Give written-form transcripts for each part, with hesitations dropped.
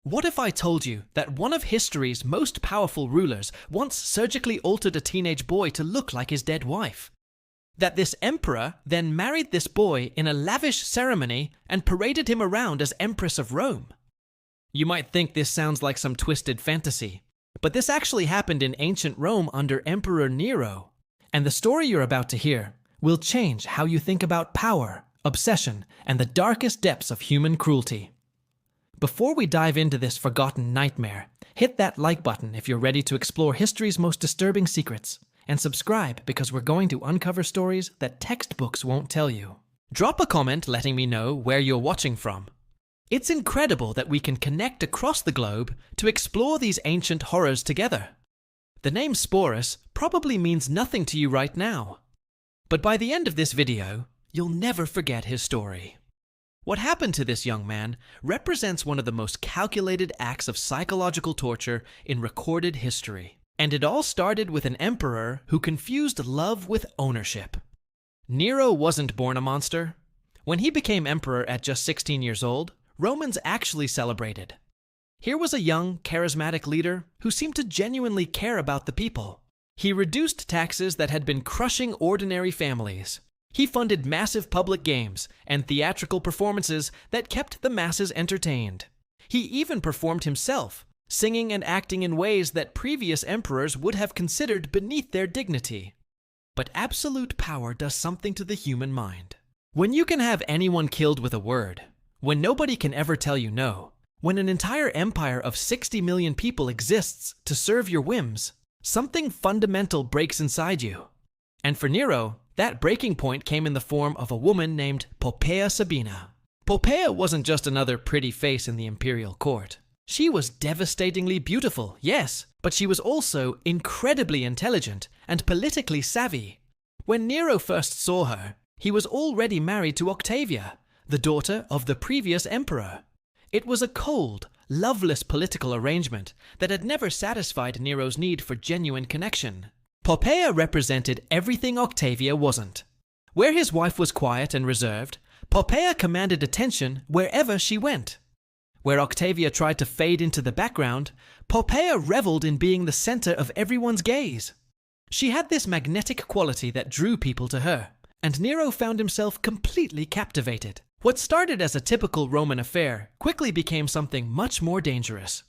What if I told you that one of history's most powerful rulers once surgically altered a teenage boy to look like his dead wife? That this emperor then married this boy in a lavish ceremony and paraded him around as Empress of Rome? You might think this sounds like some twisted fantasy, but this actually happened in ancient Rome under Emperor Nero. And the story you're about to hear will change how you think about power, obsession, and the darkest depths of human cruelty. Before we dive into this forgotten nightmare, hit that like button if you're ready to explore history's most disturbing secrets, and subscribe because we're going to uncover stories that textbooks won't tell you. Drop a comment letting me know where you're watching from. It's incredible that we can connect across the globe to explore these ancient horrors together. The name Sporus probably means nothing to you right now, but by the end of this video, you'll never forget his story. What happened to this young man represents one of the most calculated acts of psychological torture in recorded history. And it all started with an emperor who confused love with ownership. Nero wasn't born a monster. When he became emperor at just 16 years old, Romans actually celebrated. Here was a young, charismatic leader who seemed to genuinely care about the people. He reduced taxes that had been crushing ordinary families. He funded massive public games and theatrical performances that kept the masses entertained. He even performed himself, singing and acting in ways that previous emperors would have considered beneath their dignity. But absolute power does something to the human mind. When you can have anyone killed with a word, when nobody can ever tell you no, when an entire empire of 60 million people exists to serve your whims, something fundamental breaks inside you. And for Nero, that breaking point came in the form of a woman named Poppaea Sabina. Poppaea wasn't just another pretty face in the imperial court. She was devastatingly beautiful, yes, but she was also incredibly intelligent and politically savvy. When Nero first saw her, he was already married to Octavia, the daughter of the previous emperor. It was a cold, loveless political arrangement that had never satisfied Nero's need for genuine connection. Poppaea represented everything Octavia wasn't. Where his wife was quiet and reserved, Poppaea commanded attention wherever she went. Where Octavia tried to fade into the background, Poppaea reveled in being the center of everyone's gaze. She had this magnetic quality that drew people to her, and Nero found himself completely captivated. What started as a typical Roman affair quickly became something much more dangerous.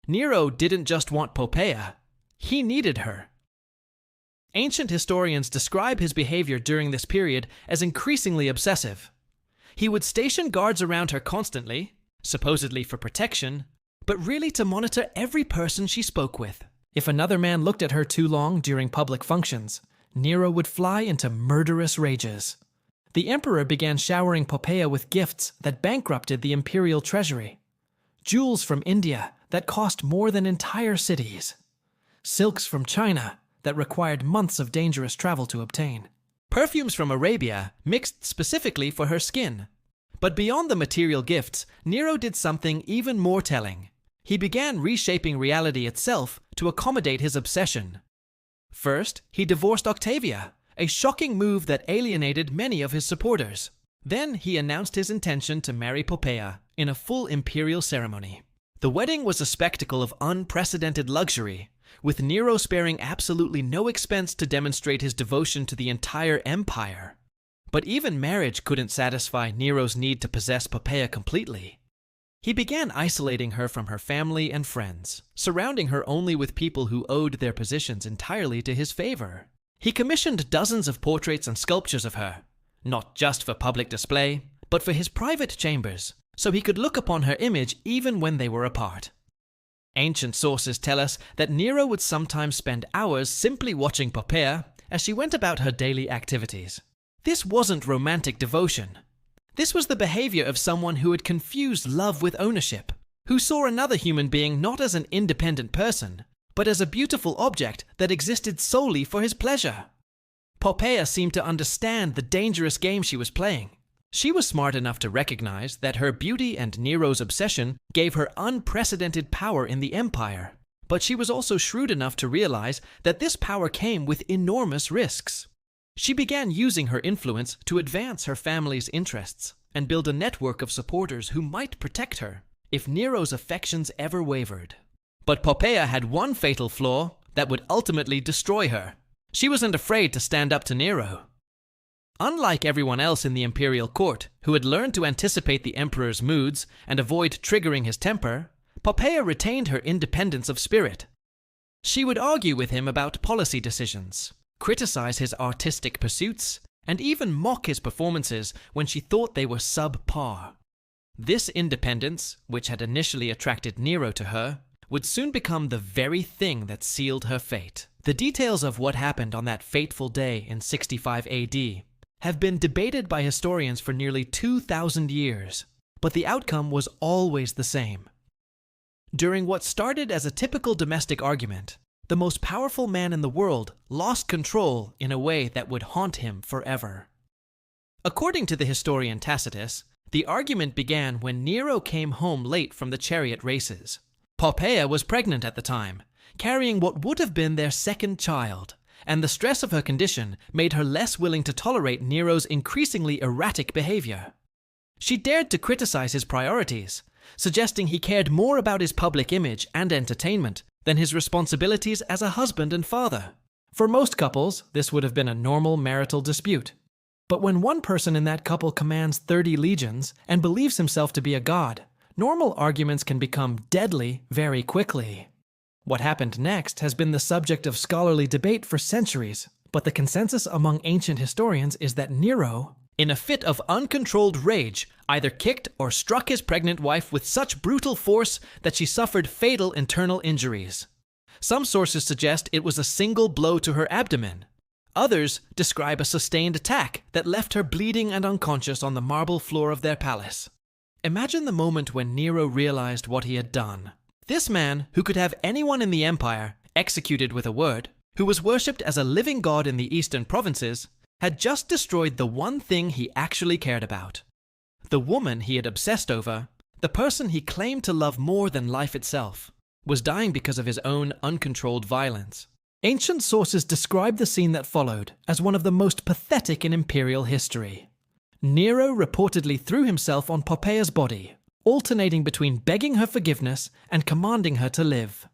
Nero didn't just want Poppaea, he needed her. Ancient historians describe his behavior during this period as increasingly obsessive. He would station guards around her constantly, supposedly for protection, but really to monitor every person she spoke with. If another man looked at her too long during public functions, Nero would fly into murderous rages. The emperor began showering Poppaea with gifts that bankrupted the imperial treasury. Jewels from India that cost more than entire cities. Silks from China that required months of dangerous travel to obtain. Perfumes from Arabia mixed specifically for her skin. But beyond the material gifts, Nero did something even more telling. He began reshaping reality itself to accommodate his obsession. First, he divorced Octavia, a shocking move that alienated many of his supporters. Then he announced his intention to marry Poppaea in a full imperial ceremony. The wedding was a spectacle of unprecedented luxury, with Nero sparing absolutely no expense to demonstrate his devotion to the entire empire. But even marriage couldn't satisfy Nero's need to possess Poppaea completely. He began isolating her from her family and friends, surrounding her only with people who owed their positions entirely to his favor. He commissioned dozens of portraits and sculptures of her, not just for public display, but for his private chambers, so he could look upon her image even when they were apart. Ancient sources tell us that Nero would sometimes spend hours simply watching Poppaea as she went about her daily activities. This wasn't romantic devotion. This was the behavior of someone who had confused love with ownership, who saw another human being not as an independent person, but as a beautiful object that existed solely for his pleasure. Poppaea seemed to understand the dangerous game she was playing. She was smart enough to recognize that her beauty and Nero's obsession gave her unprecedented power in the empire, but she was also shrewd enough to realize that this power came with enormous risks. She began using her influence to advance her family's interests and build a network of supporters who might protect her. if Nero's affections ever wavered. But Poppaea had one fatal flaw that would ultimately destroy her. She wasn't afraid to stand up to Nero. Unlike everyone else in the imperial court, who had learned to anticipate the emperor's moods and avoid triggering his temper, Poppaea retained her independence of spirit. She would argue with him about policy decisions, criticize his artistic pursuits, and even mock his performances when she thought they were subpar. This independence, which had initially attracted Nero to her, would soon become the very thing that sealed her fate. The details of what happened on that fateful day in 65 AD have been debated by historians for nearly 2,000 years, but the outcome was always the same. During what started as a typical domestic argument, the most powerful man in the world lost control in a way that would haunt him forever. According to the historian Tacitus, the argument began when Nero came home late from the chariot races. Poppaea was pregnant at the time, carrying what would have been their second child, and the stress of her condition made her less willing to tolerate Nero's increasingly erratic behavior. She dared to criticize his priorities, suggesting he cared more about his public image and entertainment than his responsibilities as a husband and father. For most couples, this would have been a normal marital dispute. But when one person in that couple commands 30 legions and believes himself to be a god, normal arguments can become deadly very quickly. What happened next has been the subject of scholarly debate for centuries, but the consensus among ancient historians is that Nero, in a fit of uncontrolled rage, either kicked or struck his pregnant wife with such brutal force that she suffered fatal internal injuries. Some sources suggest it was a single blow to her abdomen. Others describe a sustained attack that left her bleeding and unconscious on the marble floor of their palace. Imagine the moment when Nero realized what he had done. This man, who could have anyone in the empire executed with a word, who was worshipped as a living god in the eastern provinces, had just destroyed the one thing he actually cared about. The woman he had obsessed over, the person he claimed to love more than life itself, was dying because of his own uncontrolled violence. Ancient sources describe the scene that followed as one of the most pathetic in imperial history. Nero reportedly threw himself on Poppaea's body, alternating between begging her forgiveness and commanding her to live,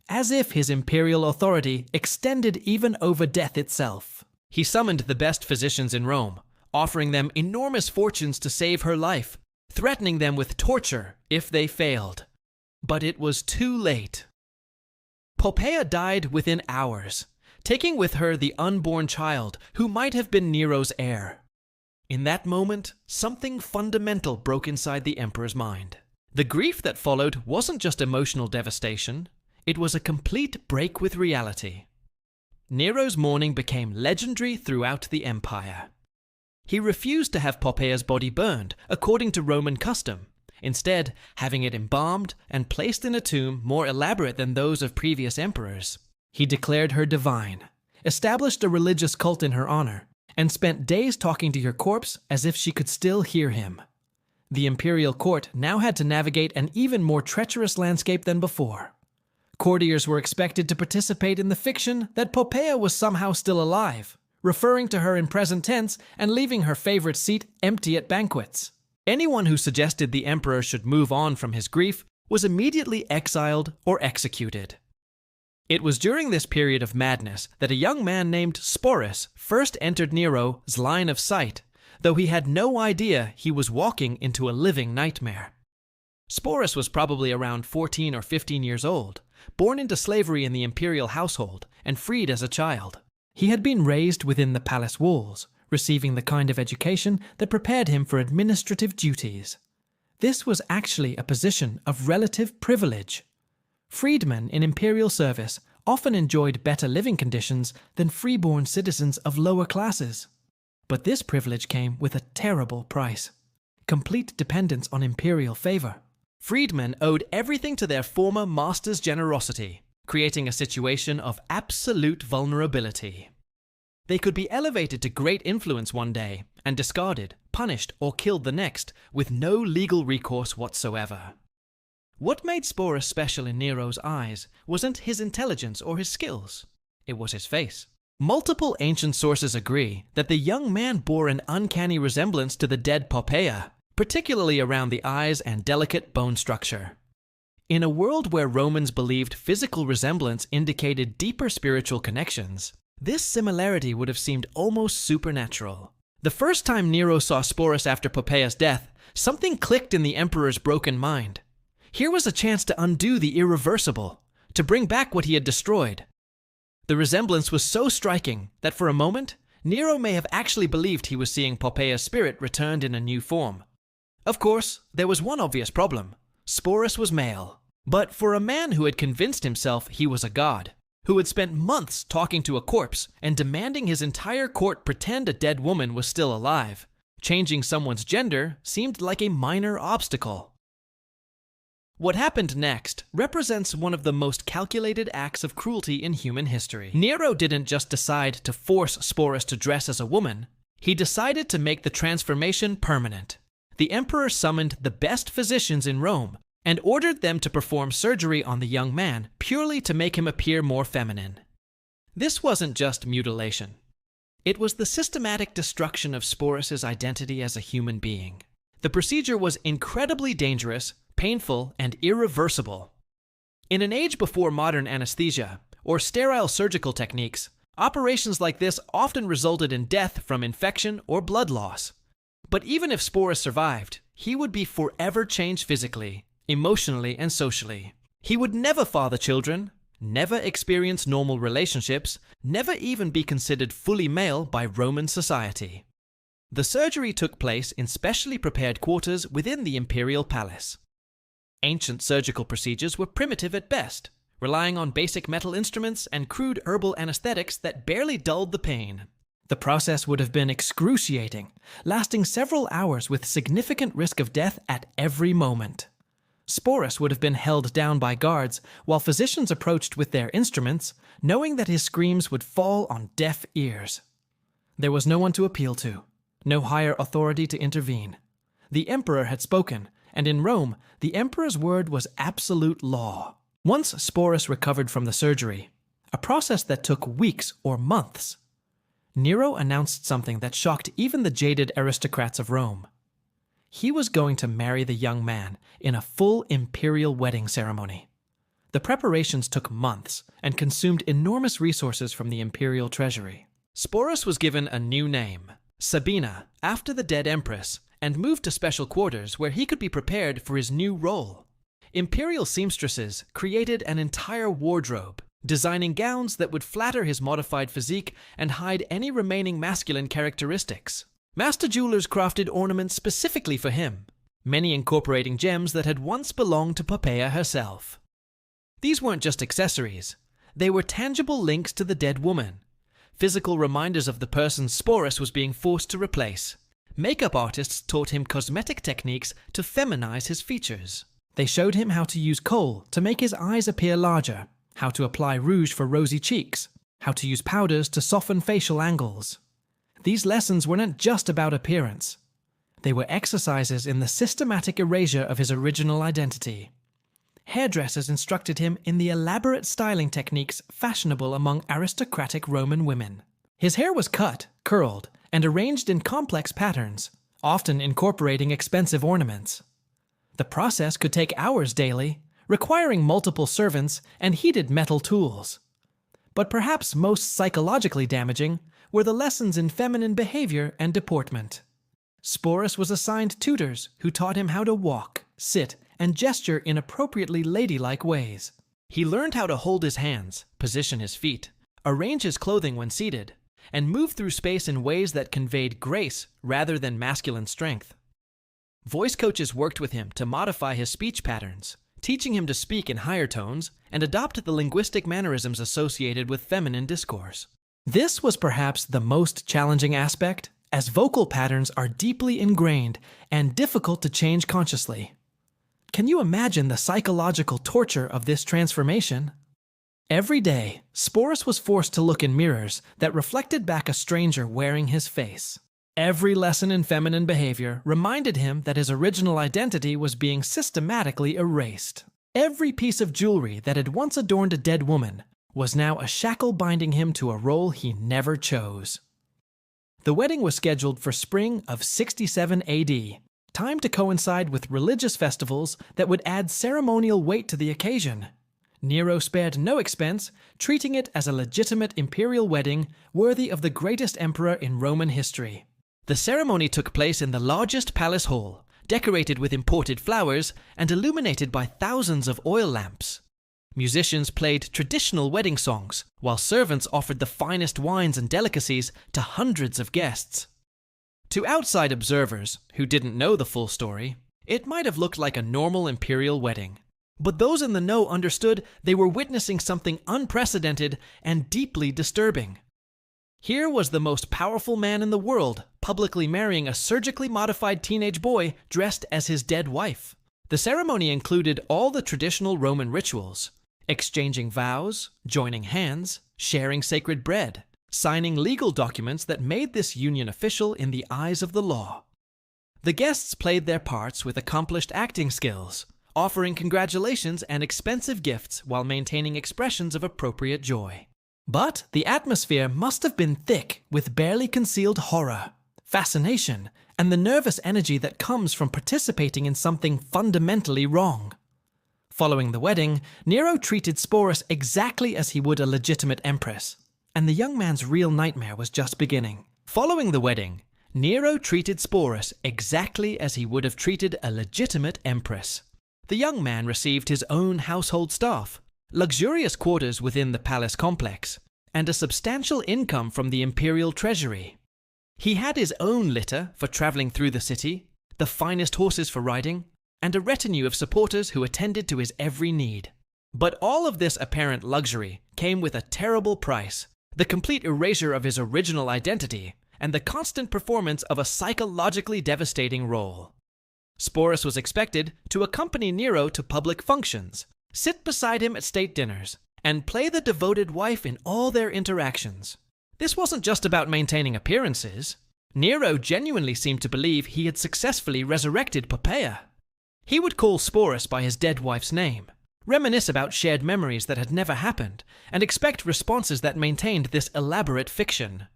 as if his imperial authority extended even over death itself. He summoned the best physicians in Rome, offering them enormous fortunes to save her life, threatening them with torture if they failed. But it was too late. Poppaea died within hours, taking with her the unborn child who might have been Nero's heir. In that moment, something fundamental broke inside the emperor's mind. The grief that followed wasn't just emotional devastation, it was a complete break with reality. Nero's mourning became legendary throughout the empire. He refused to have Poppaea's body burned according to Roman custom, instead having it embalmed and placed in a tomb more elaborate than those of previous emperors. He declared her divine, established a religious cult in her honor, and spent days talking to her corpse as if she could still hear him. The imperial court now had to navigate an even more treacherous landscape than before. Courtiers were expected to participate in the fiction that Poppaea was somehow still alive, referring to her in present tense and leaving her favorite seat empty at banquets. Anyone who suggested the emperor should move on from his grief was immediately exiled or executed. It was during this period of madness that a young man named Sporus first entered Nero's line of sight, though he had no idea he was walking into a living nightmare. Sporus was probably around 14 or 15 years old, born into slavery in the imperial household and freed as a child. He had been raised within the palace walls, receiving the kind of education that prepared him for administrative duties. This was actually a position of relative privilege. Freedmen in imperial service often enjoyed better living conditions than freeborn citizens of lower classes. But this privilege came with a terrible price: complete dependence on imperial favor. Freedmen owed everything to their former master's generosity, creating a situation of absolute vulnerability. They could be elevated to great influence one day and discarded, punished, or killed the next, with no legal recourse whatsoever. What made Sporus special in Nero's eyes wasn't his intelligence or his skills. It was his face. Multiple ancient sources agree that the young man bore an uncanny resemblance to the dead Poppaea, particularly around the eyes and delicate bone structure. In a world where Romans believed physical resemblance indicated deeper spiritual connections, this similarity would have seemed almost supernatural. The first time Nero saw Sporus after Poppeia's death, something clicked in the emperor's broken mind. Here was a chance to undo the irreversible, to bring back what he had destroyed. The resemblance was so striking that for a moment, Nero may have actually believed he was seeing Poppeia's spirit returned in a new form. Of course, there was one obvious problem. Sporus was male. But for a man who had convinced himself he was a god, who had spent months talking to a corpse and demanding his entire court pretend a dead woman was still alive, changing someone's gender seemed like a minor obstacle. What happened next represents one of the most calculated acts of cruelty in human history. Nero didn't just decide to force Sporus to dress as a woman, he decided to make the transformation permanent. The emperor summoned the best physicians in Rome and ordered them to perform surgery on the young man purely to make him appear more feminine. This wasn't just mutilation. It was the systematic destruction of Sporus's identity as a human being. The procedure was incredibly dangerous, painful, and irreversible. In an age before modern anesthesia or sterile surgical techniques, operations like this often resulted in death from infection or blood loss. But even if Sporus survived, he would be forever changed physically, emotionally, and socially. He would never father children, never experience normal relationships, never even be considered fully male by Roman society. The surgery took place in specially prepared quarters within the imperial palace. Ancient surgical procedures were primitive at best, relying on basic metal instruments and crude herbal anesthetics that barely dulled the pain. The process would have been excruciating, lasting several hours with significant risk of death at every moment. Sporus would have been held down by guards while physicians approached with their instruments, knowing that his screams would fall on deaf ears. There was no one to appeal to, no higher authority to intervene. The emperor had spoken, and in Rome, the emperor's word was absolute law. Once Sporus recovered from the surgery, a process that took weeks or months, Nero announced something that shocked even the jaded aristocrats of Rome. He was going to marry the young man in a full imperial wedding ceremony. The preparations took months and consumed enormous resources from the imperial treasury. Sporus was given a new name, Sabina, after the dead empress, and moved to special quarters where he could be prepared for his new role. Imperial seamstresses created an entire wardrobe, designing gowns that would flatter his modified physique and hide any remaining masculine characteristics. Master jewelers crafted ornaments specifically for him, many incorporating gems that had once belonged to Poppaea herself. These weren't just accessories. They were tangible links to the dead woman, physical reminders of the person Sporus was being forced to replace. Makeup artists taught him cosmetic techniques to feminize his features. They showed him how to use kohl to make his eyes appear larger, how to apply rouge for rosy cheeks, how to use powders to soften facial angles. These lessons weren't just about appearance. They were exercises in the systematic erasure of his original identity. Hairdressers instructed him in the elaborate styling techniques fashionable among aristocratic Roman women. His hair was cut, curled, and arranged in complex patterns, often incorporating expensive ornaments. The process could take hours daily, requiring multiple servants and heated metal tools. But perhaps most psychologically damaging were the lessons in feminine behavior and deportment. Sporus was assigned tutors who taught him how to walk, sit, and gesture in appropriately ladylike ways. He learned how to hold his hands, position his feet, arrange his clothing when seated, and move through space in ways that conveyed grace rather than masculine strength. Voice coaches worked with him to modify his speech patterns, teaching him to speak in higher tones and adopt the linguistic mannerisms associated with feminine discourse. This was perhaps the most challenging aspect, as vocal patterns are deeply ingrained and difficult to change consciously. Can you imagine the psychological torture of this transformation? Every day, Sporus was forced to look in mirrors that reflected back a stranger wearing his face. Every lesson in feminine behavior reminded him that his original identity was being systematically erased. Every piece of jewelry that had once adorned a dead woman was now a shackle binding him to a role he never chose. The wedding was scheduled for spring of 67 AD, timed to coincide with religious festivals that would add ceremonial weight to the occasion. Nero spared no expense, treating it as a legitimate imperial wedding worthy of the greatest emperor in Roman history. The ceremony took place in the largest palace hall, decorated with imported flowers and illuminated by thousands of oil lamps. Musicians played traditional wedding songs, while servants offered the finest wines and delicacies to hundreds of guests. To outside observers, who didn't know the full story, it might have looked like a normal imperial wedding. But those in the know understood they were witnessing something unprecedented and deeply disturbing. Here was the most powerful man in the world publicly marrying a surgically modified teenage boy dressed as his dead wife. The ceremony included all the traditional Roman rituals: exchanging vows, joining hands, sharing sacred bread, signing legal documents that made this union official in the eyes of the law. The guests played their parts with accomplished acting skills, offering congratulations and expensive gifts while maintaining expressions of appropriate joy. But the atmosphere must have been thick with barely concealed horror, fascination, and the nervous energy that comes from participating in something fundamentally wrong. Following the wedding, Nero treated Sporus exactly as he would a legitimate empress, and the young man's real nightmare was just beginning. Following the wedding, Nero treated Sporus exactly as he would have treated a legitimate empress. The young man received his own household staff, luxurious quarters within the palace complex, and a substantial income from the imperial treasury. He had his own litter for traveling through the city, the finest horses for riding, and a retinue of supporters who attended to his every need. But all of this apparent luxury came with a terrible price: the complete erasure of his original identity and the constant performance of a psychologically devastating role. Sporus was expected to accompany Nero to public functions, sit beside him at state dinners, and play the devoted wife in all their interactions. This wasn't just about maintaining appearances. Nero genuinely seemed to believe he had successfully resurrected Poppaea. He would call Sporus by his dead wife's name, reminisce about shared memories that had never happened, and expect responses that maintained this elaborate fiction.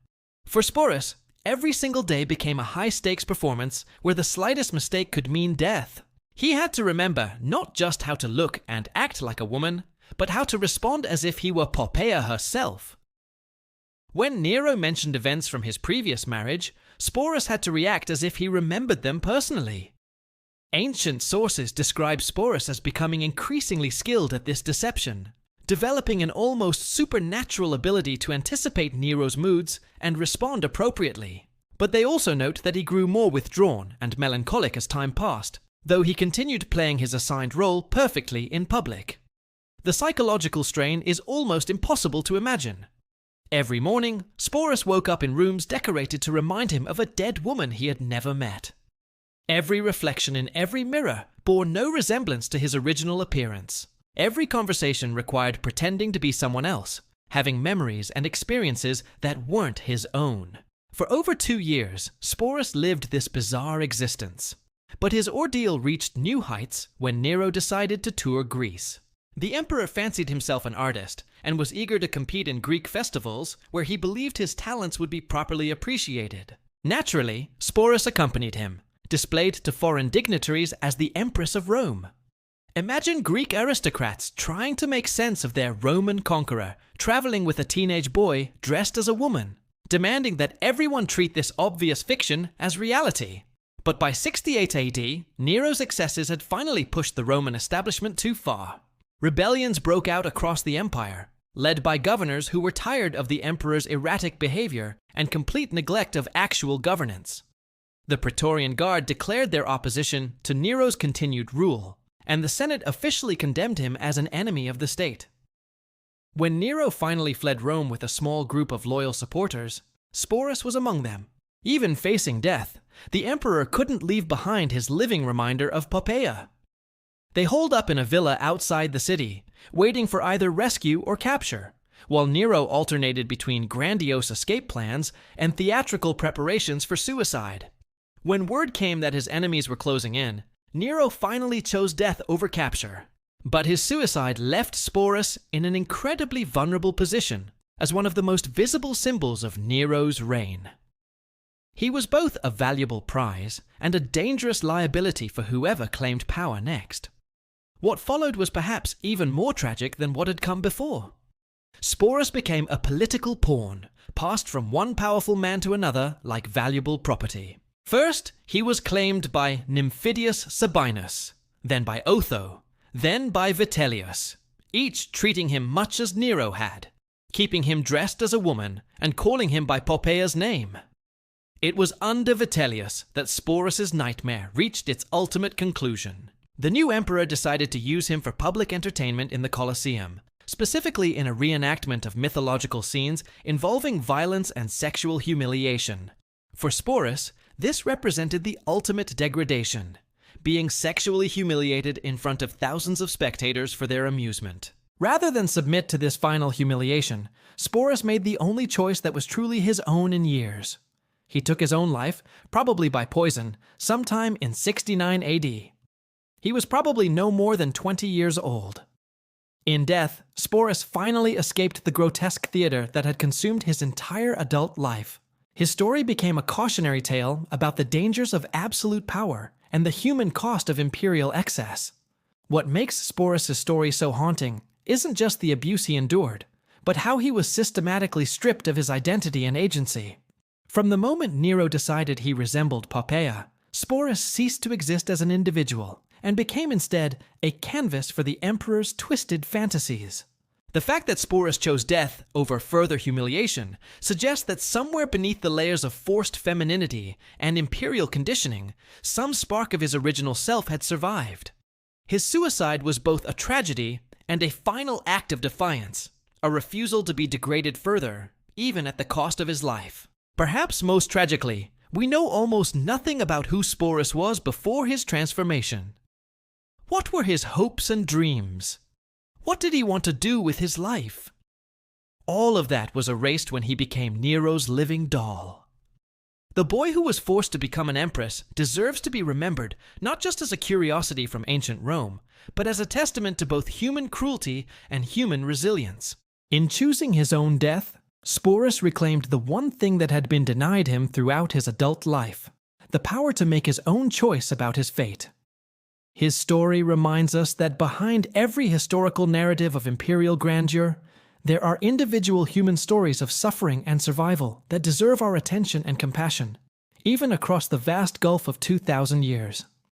For Sporus, every single day became a high-stakes performance where the slightest mistake could mean death. He had to remember not just how to look and act like a woman, but how to respond as if he were Poppaea herself. When Nero mentioned events from his previous marriage, Sporus had to react as if he remembered them personally. Ancient sources describe Sporus as becoming increasingly skilled at this deception, developing an almost supernatural ability to anticipate Nero's moods and respond appropriately. But they also note that he grew more withdrawn and melancholic as time passed, though he continued playing his assigned role perfectly in public. The psychological strain is almost impossible to imagine. Every morning, Sporus woke up in rooms decorated to remind him of a dead woman he had never met. Every reflection in every mirror bore no resemblance to his original appearance. Every conversation required pretending to be someone else, having memories and experiences that weren't his own. For over 2 years, Sporus lived this bizarre existence. But his ordeal reached new heights when Nero decided to tour Greece. The emperor fancied himself an artist and was eager to compete in Greek festivals where he believed his talents would be properly appreciated. Naturally, Sporus accompanied him, displayed to foreign dignitaries as the Empress of Rome. Imagine Greek aristocrats trying to make sense of their Roman conqueror, traveling with a teenage boy dressed as a woman, demanding that everyone treat this obvious fiction as reality. But by 68 AD, Nero's excesses had finally pushed the Roman establishment too far. Rebellions broke out across the empire, led by governors who were tired of the emperor's erratic behavior and complete neglect of actual governance. The Praetorian Guard declared their opposition to Nero's continued rule, and the Senate officially condemned him as an enemy of the state. When Nero finally fled Rome with a small group of loyal supporters, Sporus was among them. Even facing death, the emperor couldn't leave behind his living reminder of Poppaea. They holed up in a villa outside the city, waiting for either rescue or capture, while Nero alternated between grandiose escape plans and theatrical preparations for suicide. When word came that his enemies were closing in, Nero finally chose death over capture. But his suicide left Sporus in an incredibly vulnerable position as one of the most visible symbols of Nero's reign. He was both a valuable prize and a dangerous liability for whoever claimed power next. What followed was perhaps even more tragic than what had come before. Sporus became a political pawn, passed from one powerful man to another like valuable property. First, he was claimed by Nymphidius Sabinus, then by Otho, then by Vitellius, each treating him much as Nero had, keeping him dressed as a woman and calling him by Poppeia's name. It was under Vitellius that Sporus's nightmare reached its ultimate conclusion. The new emperor decided to use him for public entertainment in the Colosseum, specifically in a reenactment of mythological scenes involving violence and sexual humiliation. For Sporus, this represented the ultimate degradation, being sexually humiliated in front of thousands of spectators for their amusement. Rather than submit to this final humiliation, Sporus made the only choice that was truly his own in years. He took his own life, probably by poison, sometime in 69 AD. He was probably no more than 20 years old. In death, Sporus finally escaped the grotesque theater that had consumed his entire adult life. His story became a cautionary tale about the dangers of absolute power and the human cost of imperial excess. What makes Sporus' story so haunting isn't just the abuse he endured, but how he was systematically stripped of his identity and agency. From the moment Nero decided he resembled Poppaea, Sporus ceased to exist as an individual and became instead a canvas for the emperor's twisted fantasies. The fact that Sporus chose death over further humiliation suggests that somewhere beneath the layers of forced femininity and imperial conditioning, some spark of his original self had survived. His suicide was both a tragedy and a final act of defiance, a refusal to be degraded further, even at the cost of his life. Perhaps most tragically, we know almost nothing about who Sporus was before his transformation. What were his hopes and dreams? What did he want to do with his life? All of that was erased when he became Nero's living doll. The boy who was forced to become an empress deserves to be remembered not just as a curiosity from ancient Rome, but as a testament to both human cruelty and human resilience. In choosing his own death, Sporus reclaimed the one thing that had been denied him throughout his adult life, the power to make his own choice about his fate. His story reminds us that behind every historical narrative of imperial grandeur, there are individual human stories of suffering and survival that deserve our attention and compassion, even across the vast gulf of 2,000 years.